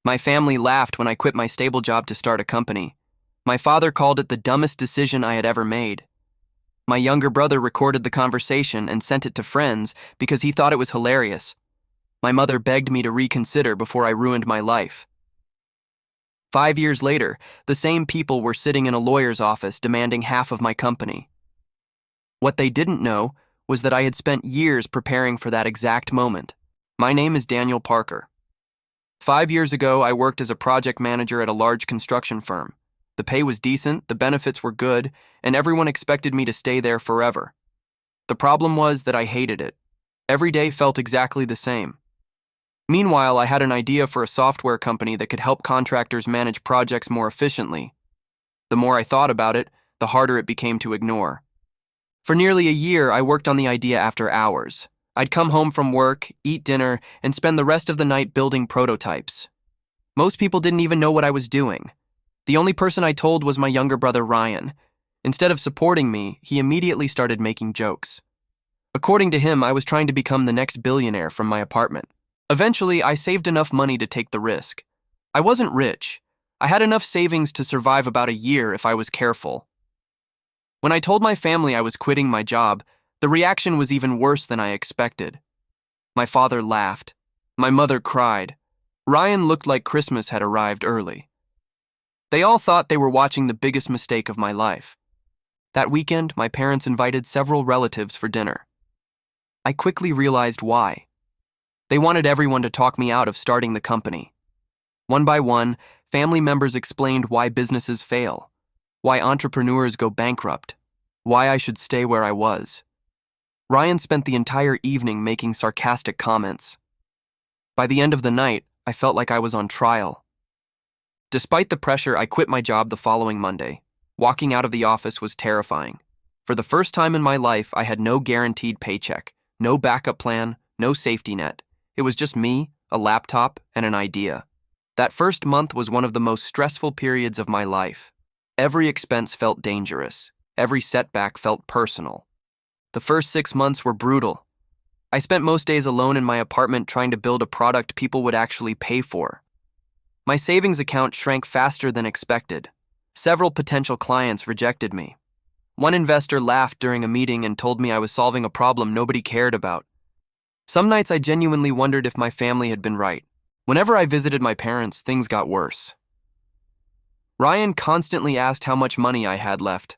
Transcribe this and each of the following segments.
My family laughed when I quit my stable job to start a company. My father called it the dumbest decision I had ever made. My younger brother recorded the conversation and sent it to friends because he thought it was hilarious. My mother begged me to reconsider before I ruined my life. 5 years later, the same people were sitting in a lawyer's office demanding half of my company. What they didn't know was that I had spent years preparing for that exact moment. My name is Daniel Parker. 5 years ago, I worked as a project manager at a large construction firm. The pay was decent, the benefits were good, and everyone expected me to stay there forever. The problem was that I hated it. Every day felt exactly the same. Meanwhile, I had an idea for a software company that could help contractors manage projects more efficiently. The more I thought about it, the harder it became to ignore. For nearly a year, I worked on the idea after hours. I'd come home from work, eat dinner, and spend the rest of the night building prototypes. Most people didn't even know what I was doing. The only person I told was my younger brother, Ryan. Instead of supporting me, he immediately started making jokes. According to him, I was trying to become the next billionaire from my apartment. Eventually, I saved enough money to take the risk. I wasn't rich. I had enough savings to survive about a year if I was careful. When I told my family I was quitting my job, the reaction was even worse than I expected. My father laughed. My mother cried. Ryan looked like Christmas had arrived early. They all thought they were watching the biggest mistake of my life. That weekend, my parents invited several relatives for dinner. I quickly realized why. They wanted everyone to talk me out of starting the company. One by one, family members explained why businesses fail, why entrepreneurs go bankrupt, why I should stay where I was. Ryan spent the entire evening making sarcastic comments. By the end of the night, I felt like I was on trial. Despite the pressure, I quit my job the following Monday. Walking out of the office was terrifying. For the first time in my life, I had no guaranteed paycheck, no backup plan, no safety net. It was just me, a laptop, and an idea. That first month was one of the most stressful periods of my life. Every expense felt dangerous. Every setback felt personal. The first 6 months were brutal. I spent most days alone in my apartment trying to build a product people would actually pay for. My savings account shrank faster than expected. Several potential clients rejected me. One investor laughed during a meeting and told me I was solving a problem nobody cared about. Some nights I genuinely wondered if my family had been right. Whenever I visited my parents, things got worse. Ryan constantly asked how much money I had left.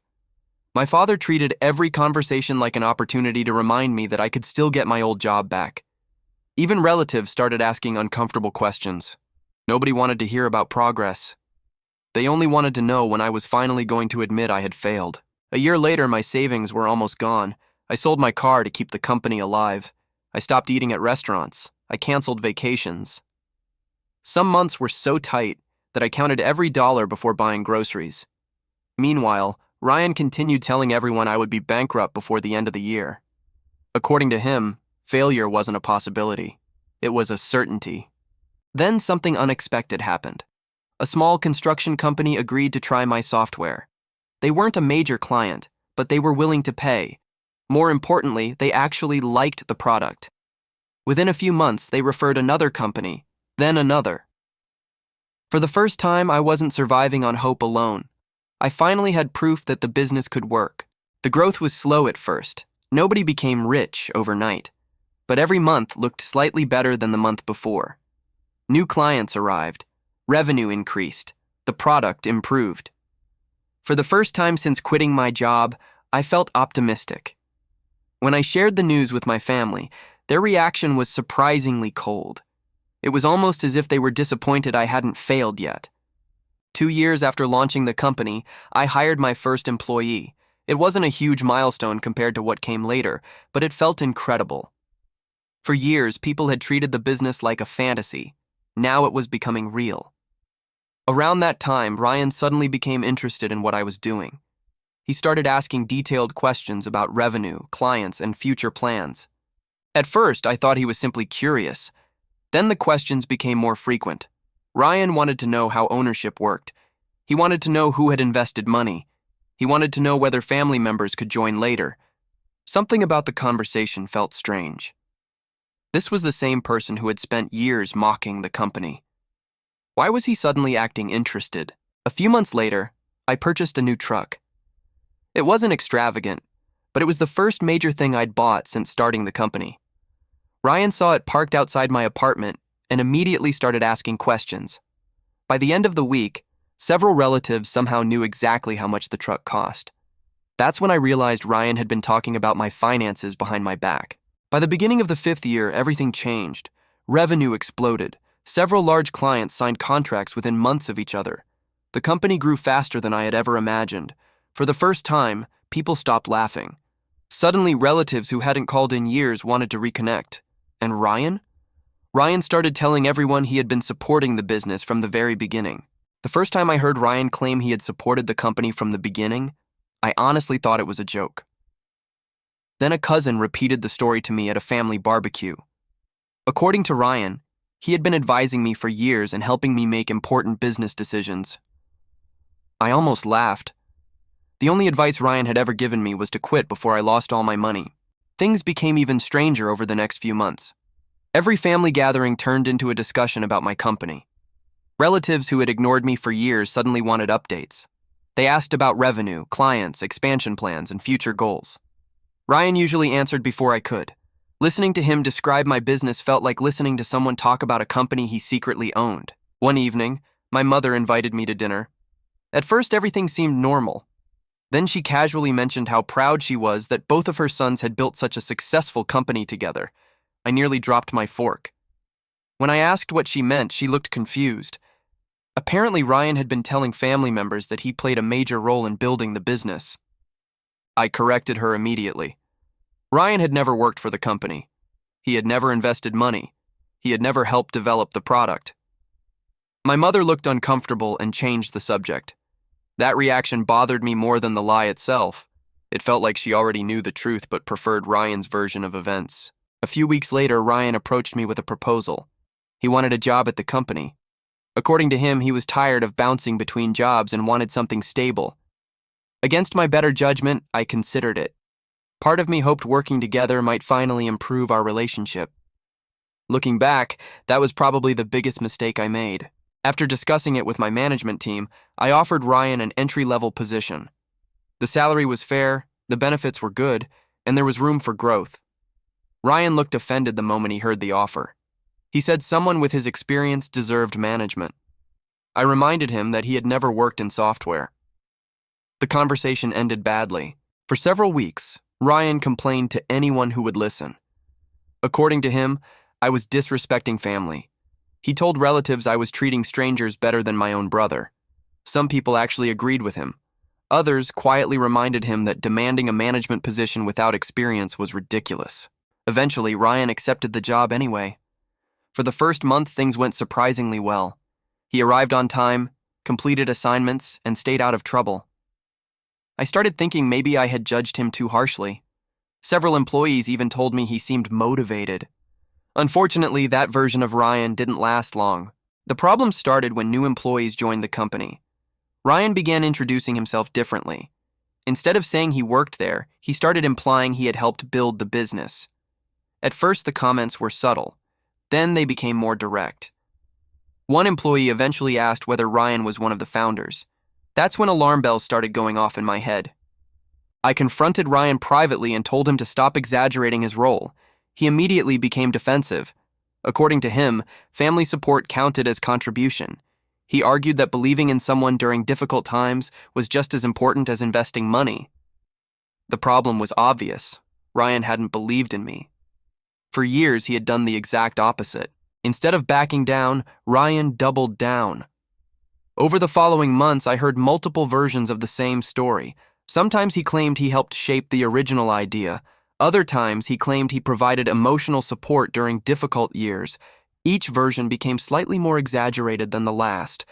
My father treated every conversation like an opportunity to remind me that I could still get my old job back. Even relatives started asking uncomfortable questions. Nobody wanted to hear about progress. They only wanted to know when I was finally going to admit I had failed. A year later, my savings were almost gone. I sold my car to keep the company alive. I stopped eating at restaurants. I canceled vacations. Some months were so tight that I counted every dollar before buying groceries. Meanwhile, Ryan continued telling everyone I would be bankrupt before the end of the year. According to him, failure wasn't a possibility. It was a certainty. Then something unexpected happened. A small construction company agreed to try my software. They weren't a major client, but they were willing to pay. More importantly, they actually liked the product. Within a few months, they referred another company, then another. For the first time, I wasn't surviving on hope alone. I finally had proof that the business could work. The growth was slow at first. Nobody became rich overnight. But every month looked slightly better than the month before. New clients arrived. Revenue increased. The product improved. For the first time since quitting my job, I felt optimistic. When I shared the news with my family, their reaction was surprisingly cold. It was almost as if they were disappointed I hadn't failed yet. 2 years after launching the company, I hired my first employee. It wasn't a huge milestone compared to what came later, but it felt incredible. For years, people had treated the business like a fantasy. Now it was becoming real. Around that time, Ryan suddenly became interested in what I was doing. He started asking detailed questions about revenue, clients, and future plans. At first, I thought he was simply curious. Then the questions became more frequent. Ryan wanted to know how ownership worked. He wanted to know who had invested money. He wanted to know whether family members could join later. Something about the conversation felt strange. This was the same person who had spent years mocking the company. Why was he suddenly acting interested? A few months later, I purchased a new truck. It wasn't extravagant, but it was the first major thing I'd bought since starting the company. Ryan saw it parked outside my apartment and immediately started asking questions. By the end of the week, several relatives somehow knew exactly how much the truck cost. That's when I realized Ryan had been talking about my finances behind my back. By the beginning of the 5th year, everything changed. Revenue exploded. Several large clients signed contracts within months of each other. The company grew faster than I had ever imagined. For the first time, people stopped laughing. Suddenly, relatives who hadn't called in years wanted to reconnect. And Ryan? Ryan started telling everyone he had been supporting the business from the very beginning. The first time I heard Ryan claim he had supported the company from the beginning, I honestly thought it was a joke. Then a cousin repeated the story to me at a family barbecue. According to Ryan, he had been advising me for years and helping me make important business decisions. I almost laughed. The only advice Ryan had ever given me was to quit before I lost all my money. Things became even stranger over the next few months. Every family gathering turned into a discussion about my company. Relatives who had ignored me for years suddenly wanted updates. They asked about revenue, clients, expansion plans, and future goals. Ryan usually answered before I could. Listening to him describe my business felt like listening to someone talk about a company he secretly owned. One evening, my mother invited me to dinner. At first, everything seemed normal. Then she casually mentioned how proud she was that both of her sons had built such a successful company together. I nearly dropped my fork. When I asked what she meant, she looked confused. Apparently, Ryan had been telling family members that he played a major role in building the business. I corrected her immediately. Ryan had never worked for the company. He had never invested money. He had never helped develop the product. My mother looked uncomfortable and changed the subject. That reaction bothered me more than the lie itself. It felt like she already knew the truth but preferred Ryan's version of events. A few weeks later, Ryan approached me with a proposal. He wanted a job at the company. According to him, he was tired of bouncing between jobs and wanted something stable. Against my better judgment, I considered it. Part of me hoped working together might finally improve our relationship. Looking back, that was probably the biggest mistake I made. After discussing it with my management team, I offered Ryan an entry-level position. The salary was fair, the benefits were good, and there was room for growth. Ryan looked offended the moment he heard the offer. He said someone with his experience deserved management. I reminded him that he had never worked in software. The conversation ended badly. For several weeks, Ryan complained to anyone who would listen. According to him, I was disrespecting family. He told relatives I was treating strangers better than my own brother. Some people actually agreed with him. Others quietly reminded him that demanding a management position without experience was ridiculous. Eventually, Ryan accepted the job anyway. For the first month, things went surprisingly well. He arrived on time, completed assignments, and stayed out of trouble. I started thinking maybe I had judged him too harshly. Several employees even told me he seemed motivated. Unfortunately, that version of Ryan didn't last long. The problem started when new employees joined the company. Ryan began introducing himself differently. Instead of saying he worked there, he started implying he had helped build the business. At first, the comments were subtle. Then they became more direct. One employee eventually asked whether Ryan was one of the founders. That's when alarm bells started going off in my head. I confronted Ryan privately and told him to stop exaggerating his role. He immediately became defensive. According to him, family support counted as contribution. He argued that believing in someone during difficult times was just as important as investing money. The problem was obvious. Ryan hadn't believed in me. For years, he had done the exact opposite. Instead of backing down, Ryan doubled down. Over the following months, I heard multiple versions of the same story. Sometimes he claimed he helped shape the original idea. Other times, he claimed he provided emotional support during difficult years. Each version became slightly more exaggerated than the last.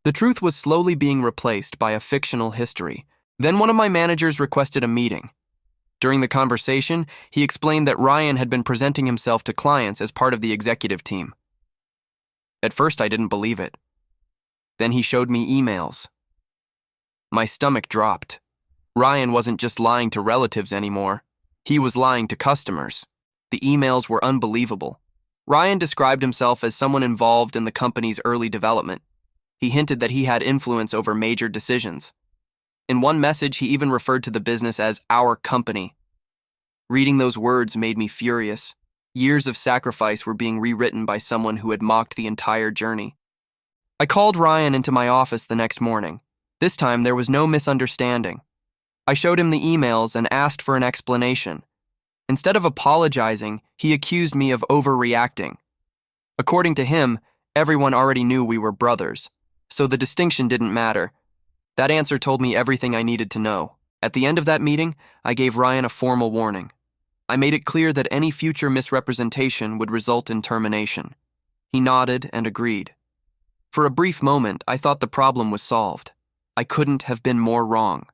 The truth was slowly being replaced by a fictional history. Then one of my managers requested a meeting. During the conversation, he explained that Ryan had been presenting himself to clients as part of the executive team. At first, I didn't believe it. Then he showed me emails. My stomach dropped. Ryan wasn't just lying to relatives anymore. He was lying to customers. The emails were unbelievable. Ryan described himself as someone involved in the company's early development. He hinted that he had influence over major decisions. In one message, he even referred to the business as our company. Reading those words made me furious. Years of sacrifice were being rewritten by someone who had mocked the entire journey. I called Ryan into my office the next morning. This time, there was no misunderstanding. I showed him the emails and asked for an explanation. Instead of apologizing, he accused me of overreacting. According to him, everyone already knew we were brothers, so the distinction didn't matter. That answer told me everything I needed to know. At the end of that meeting, I gave Ryan a formal warning. I made it clear that any future misrepresentation would result in termination. He nodded and agreed. For a brief moment, I thought the problem was solved. I couldn't have been more wrong.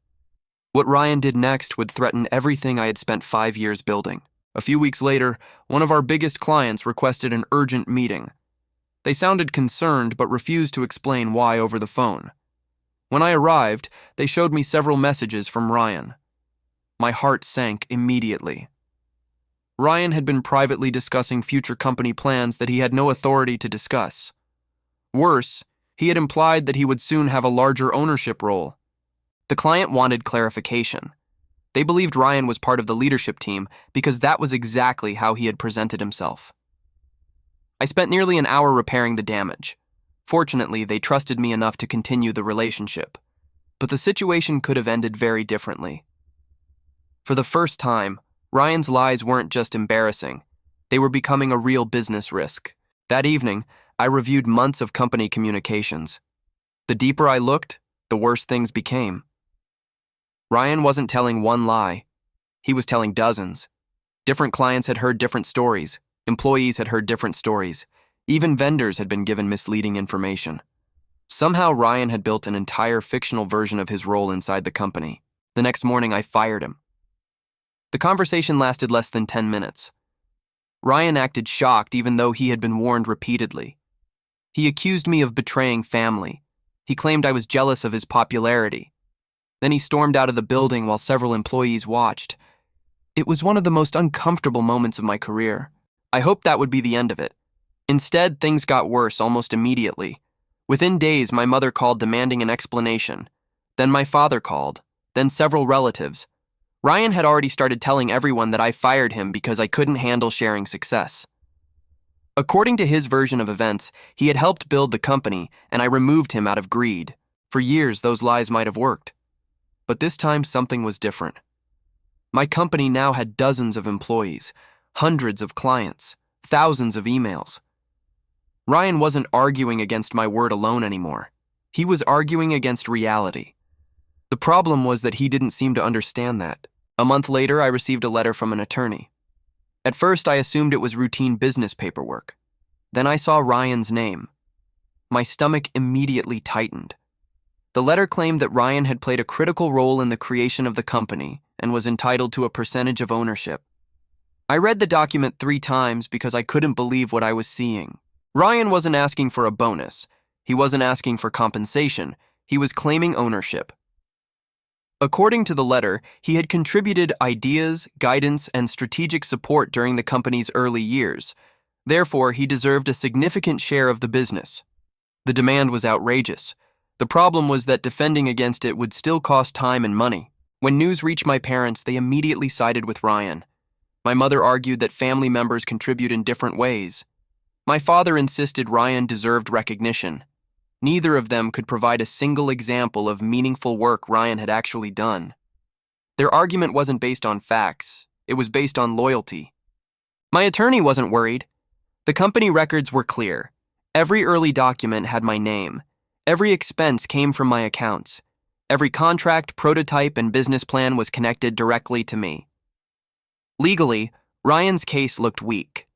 What Ryan did next would threaten everything I had spent 5 years building. A few weeks later, one of our biggest clients requested an urgent meeting. They sounded concerned but refused to explain why over the phone. When I arrived, they showed me several messages from Ryan. My heart sank immediately. Ryan had been privately discussing future company plans that he had no authority to discuss. Worse, he had implied that he would soon have a larger ownership role. The client wanted clarification. They believed Ryan was part of the leadership team because that was exactly how he had presented himself. I spent nearly an hour repairing the damage. Fortunately, they trusted me enough to continue the relationship. But the situation could have ended very differently. For the first time, Ryan's lies weren't just embarrassing. They were becoming a real business risk. That evening, I reviewed months of company communications. The deeper I looked, the worse things became. Ryan wasn't telling one lie. He was telling dozens. Different clients had heard different stories. Employees had heard different stories. Even vendors had been given misleading information. Somehow Ryan had built an entire fictional version of his role inside the company. The next morning, I fired him. The conversation lasted less than 10 minutes. Ryan acted shocked even though he had been warned repeatedly. He accused me of betraying family. He claimed I was jealous of his popularity. Then he stormed out of the building while several employees watched. It was one of the most uncomfortable moments of my career. I hoped that would be the end of it. Instead, things got worse almost immediately. Within days, my mother called demanding an explanation. Then my father called. Then several relatives. Ryan had already started telling everyone that I fired him because I couldn't handle sharing success. According to his version of events, he had helped build the company, and I removed him out of greed. For years, those lies might have worked. But this time, something was different. My company now had dozens of employees, hundreds of clients, thousands of emails. Ryan wasn't arguing against my word alone anymore. He was arguing against reality. The problem was that he didn't seem to understand that. A month later, I received a letter from an attorney. At first, I assumed it was routine business paperwork. Then I saw Ryan's name. My stomach immediately tightened. The letter claimed that Ryan had played a critical role in the creation of the company and was entitled to a percentage of ownership. I read the document 3 times because I couldn't believe what I was seeing. Ryan wasn't asking for a bonus. He wasn't asking for compensation. He was claiming ownership. According to the letter, he had contributed ideas, guidance, and strategic support during the company's early years. Therefore, he deserved a significant share of the business. The demand was outrageous. The problem was that defending against it would still cost time and money. When news reached my parents, they immediately sided with Ryan. My mother argued that family members contribute in different ways. My father insisted Ryan deserved recognition. Neither of them could provide a single example of meaningful work Ryan had actually done. Their argument wasn't based on facts. It was based on loyalty. My attorney wasn't worried. The company records were clear. Every early document had my name. Every expense came from my accounts. Every contract, prototype, and business plan was connected directly to me. Legally, Ryan's case looked weak.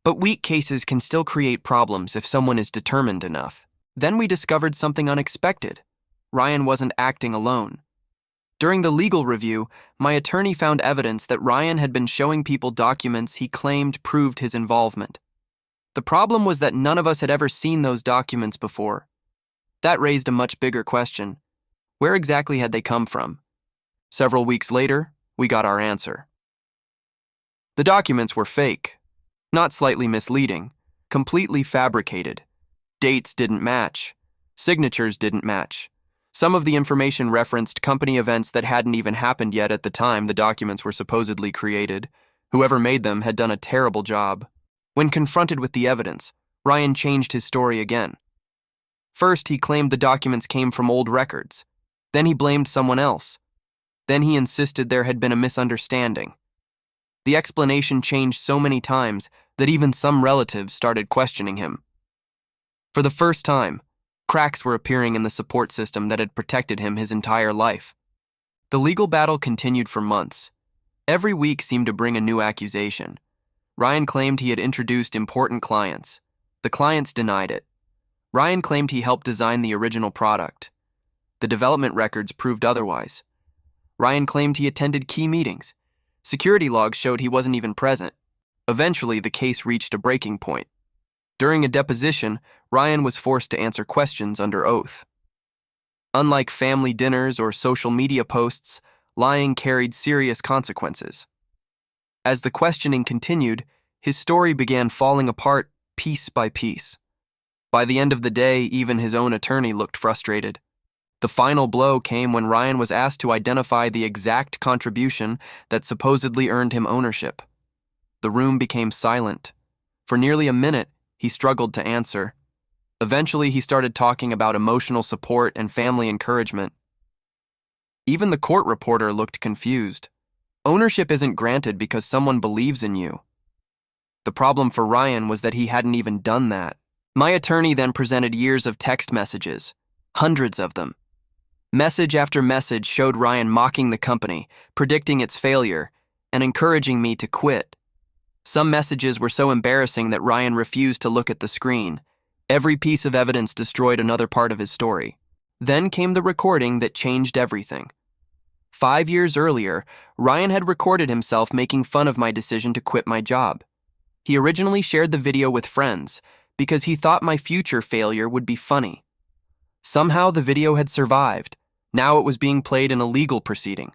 But weak cases can still create problems if someone is determined enough. Then we discovered something unexpected. Ryan wasn't acting alone. During the legal review, my attorney found evidence that Ryan had been showing people documents he claimed proved his involvement. The problem was that none of us had ever seen those documents before. That raised a much bigger question. Where exactly had they come from? Several weeks later, we got our answer. The documents were fake, not slightly misleading. completely fabricated. Dates didn't match. Signatures didn't match. Some of the information referenced company events that hadn't even happened yet at the time the documents were supposedly created. Whoever made them had done a terrible job. When confronted with the evidence, Ryan changed his story again. First, he claimed the documents came from old records. Then he blamed someone else. Then he insisted there had been a misunderstanding. The explanation changed so many times that even some relatives started questioning him. For the first time, cracks were appearing in the support system that had protected him his entire life. The legal battle continued for months. Every week seemed to bring a new accusation. Ryan claimed he had introduced important clients. The clients denied it. Ryan claimed he helped design the original product. The development records proved otherwise. Ryan claimed he attended key meetings. Security logs showed he wasn't even present. Eventually, the case reached a breaking point. During a deposition, Ryan was forced to answer questions under oath. Unlike family dinners or social media posts, lying carried serious consequences. As the questioning continued, his story began falling apart piece by piece. By the end of the day, even his own attorney looked frustrated. The final blow came when Ryan was asked to identify the exact contribution that supposedly earned him ownership. The room became silent. For nearly a minute, he struggled to answer. Eventually, he started talking about emotional support and family encouragement. Even the court reporter looked confused. Ownership isn't granted because someone believes in you. The problem for Ryan was that he hadn't even done that. My attorney then presented years of text messages, hundreds of them. Message after message showed Ryan mocking the company, predicting its failure, and encouraging me to quit. Some messages were so embarrassing that Ryan refused to look at the screen. Every piece of evidence destroyed another part of his story. Then came the recording that changed everything. 5 years earlier, Ryan had recorded himself making fun of my decision to quit my job. He originally shared the video with friends because he thought my future failure would be funny. Somehow the video had survived. Now it was being played in a legal proceeding.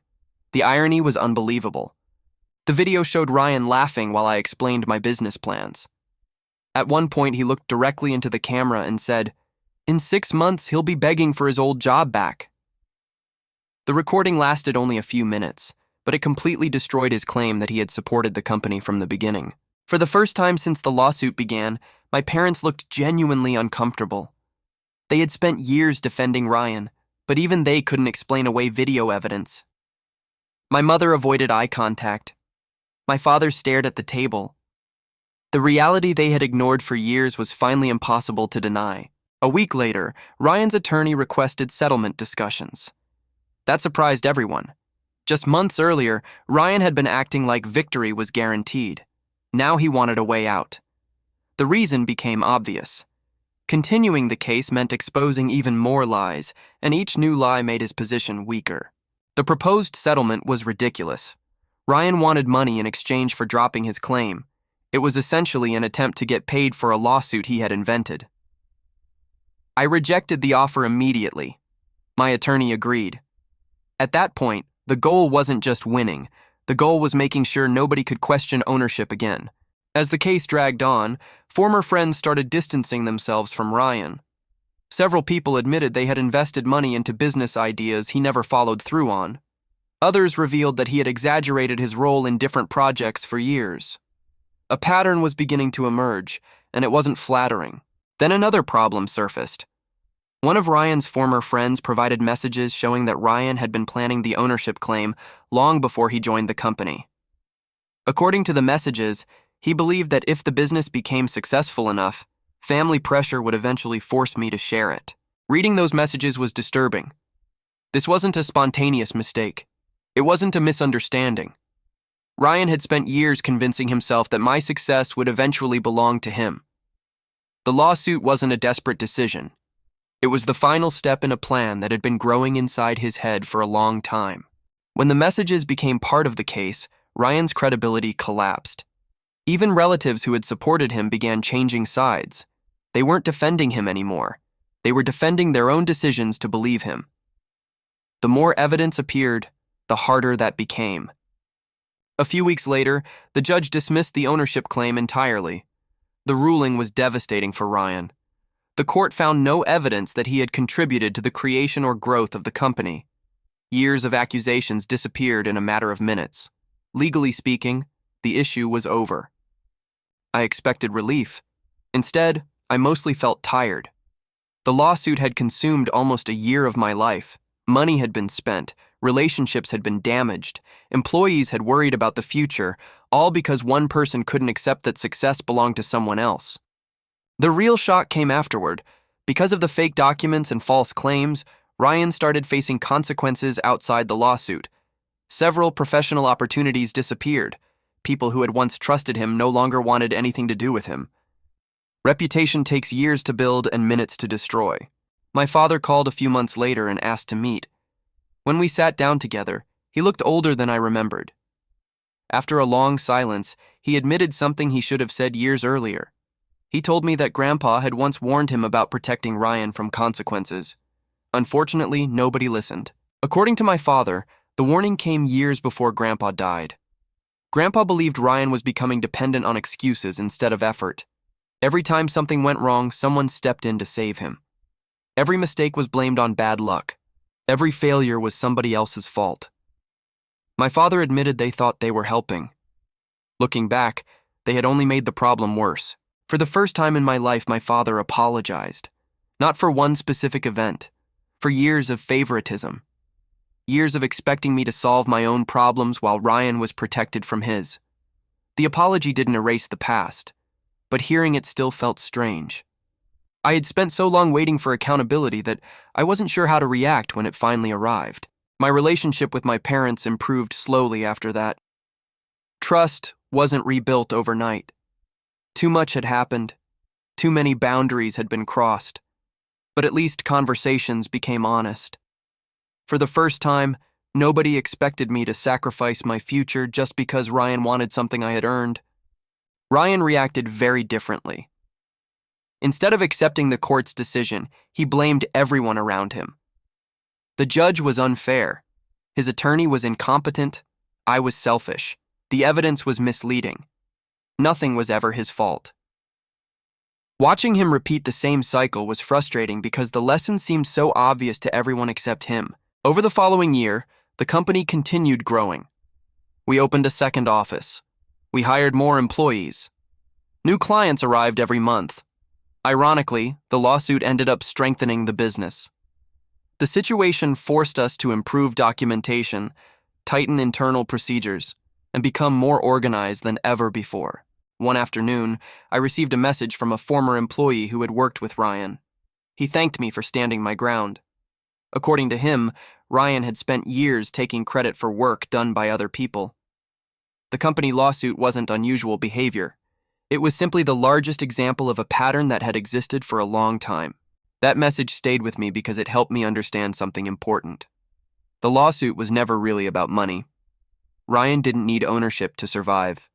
The irony was unbelievable. The video showed Ryan laughing while I explained my business plans. At one point, he looked directly into the camera and said, "In 6 months, he'll be begging for his old job back." The recording lasted only a few minutes, but it completely destroyed his claim that he had supported the company from the beginning. For the first time since the lawsuit began, my parents looked genuinely uncomfortable. They had spent years defending Ryan, but even they couldn't explain away video evidence. My mother avoided eye contact. My father stared at the table. The reality they had ignored for years was finally impossible to deny. A week later, Ryan's attorney requested settlement discussions. That surprised everyone. Just months earlier, Ryan had been acting like victory was guaranteed. Now he wanted a way out. The reason became obvious. Continuing the case meant exposing even more lies, and each new lie made his position weaker. The proposed settlement was ridiculous. Ryan wanted money in exchange for dropping his claim. It was essentially an attempt to get paid for a lawsuit he had invented. I rejected the offer immediately. My attorney agreed. At that point, the goal wasn't just winning. The goal was making sure nobody could question ownership again. As the case dragged on, former friends started distancing themselves from Ryan. Several people admitted they had invested money into business ideas he never followed through on. Others revealed that he had exaggerated his role in different projects for years. A pattern was beginning to emerge, and it wasn't flattering. Then another problem surfaced. One of Ryan's former friends provided messages showing that Ryan had been planning the ownership claim long before he joined the company. According to the messages, he believed that if the business became successful enough, family pressure would eventually force me to share it. Reading those messages was disturbing. This wasn't a spontaneous mistake. It wasn't a misunderstanding. Ryan had spent years convincing himself that my success would eventually belong to him. The lawsuit wasn't a desperate decision. It was the final step in a plan that had been growing inside his head for a long time. When the messages became part of the case, Ryan's credibility collapsed. Even relatives who had supported him began changing sides. They weren't defending him anymore. They were defending their own decisions to believe him. The more evidence appeared, the harder that became. A few weeks later, the judge dismissed the ownership claim entirely. The ruling was devastating for Ryan. The court found no evidence that he had contributed to the creation or growth of the company. Years of accusations disappeared in a matter of minutes. Legally speaking, the issue was over. I expected relief. Instead, I mostly felt tired. The lawsuit had consumed almost a year of my life. Money had been spent, relationships had been damaged, employees had worried about the future, all because one person couldn't accept that success belonged to someone else. The real shock came afterward. Because of the fake documents and false claims, Ryan started facing consequences outside the lawsuit. Several professional opportunities disappeared. People who had once trusted him no longer wanted anything to do with him. Reputation takes years to build and minutes to destroy. My father called a few months later and asked to meet. When we sat down together, he looked older than I remembered. After a long silence, he admitted something he should have said years earlier. He told me that Grandpa had once warned him about protecting Ryan from consequences. Unfortunately, nobody listened. According to my father, the warning came years before Grandpa died. Grandpa believed Ryan was becoming dependent on excuses instead of effort. Every time something went wrong, someone stepped in to save him. Every mistake was blamed on bad luck. Every failure was somebody else's fault. My father admitted they thought they were helping. Looking back, they had only made the problem worse. For the first time in my life, my father apologized. Not for one specific event, for years of favoritism. Years of expecting me to solve my own problems while Ryan was protected from his. The apology didn't erase the past, but hearing it still felt strange. I had spent so long waiting for accountability that I wasn't sure how to react when it finally arrived. My relationship with my parents improved slowly after that. Trust wasn't rebuilt overnight. Too much had happened. Too many boundaries had been crossed. But at least conversations became honest. For the first time, nobody expected me to sacrifice my future just because Ryan wanted something I had earned. Ryan reacted very differently. Instead of accepting the court's decision, he blamed everyone around him. The judge was unfair. His attorney was incompetent. I was selfish. The evidence was misleading. Nothing was ever his fault. Watching him repeat the same cycle was frustrating because the lesson seemed so obvious to everyone except him. Over the following year, the company continued growing. We opened a second office. We hired more employees. New clients arrived every month. Ironically, the lawsuit ended up strengthening the business. The situation forced us to improve documentation, tighten internal procedures, and become more organized than ever before. One afternoon, I received a message from a former employee who had worked with Ryan. He thanked me for standing my ground. According to him, Ryan had spent years taking credit for work done by other people. The company lawsuit wasn't unusual behavior. It was simply the largest example of a pattern that had existed for a long time. That message stayed with me because it helped me understand something important. The lawsuit was never really about money. Ryan didn't need ownership to survive.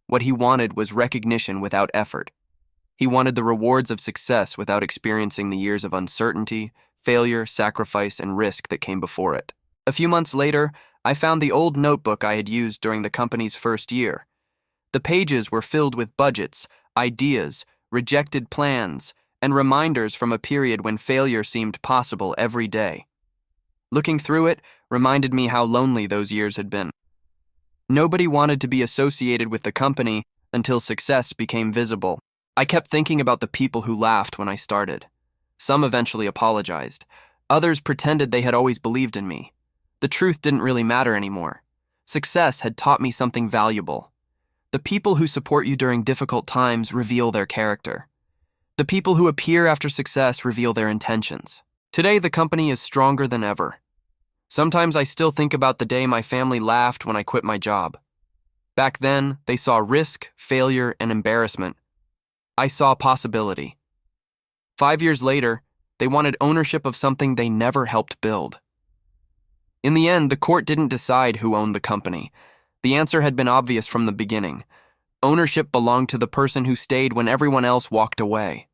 What he wanted was recognition without effort. He wanted the rewards of success without experiencing the years of uncertainty, failure, sacrifice, and risk that came before it. A few months later, I found the old notebook I had used during the company's first year. The pages were filled with budgets, ideas, rejected plans, and reminders from a period when failure seemed possible every day. Looking through it reminded me how lonely those years had been. Nobody wanted to be associated with the company until success became visible. I kept thinking about the people who laughed when I started. Some eventually apologized. Others pretended they had always believed in me. The truth didn't really matter anymore. Success had taught me something valuable. The people who support you during difficult times reveal their character. The people who appear after success reveal their intentions. Today, the company is stronger than ever. Sometimes I still think about the day my family laughed when I quit my job. Back then, they saw risk, failure, and embarrassment. I saw possibility. 5 years later, they wanted ownership of something they never helped build. In the end, the court didn't decide who owned the company. The answer had been obvious from the beginning. Ownership belonged to the person who stayed when everyone else walked away.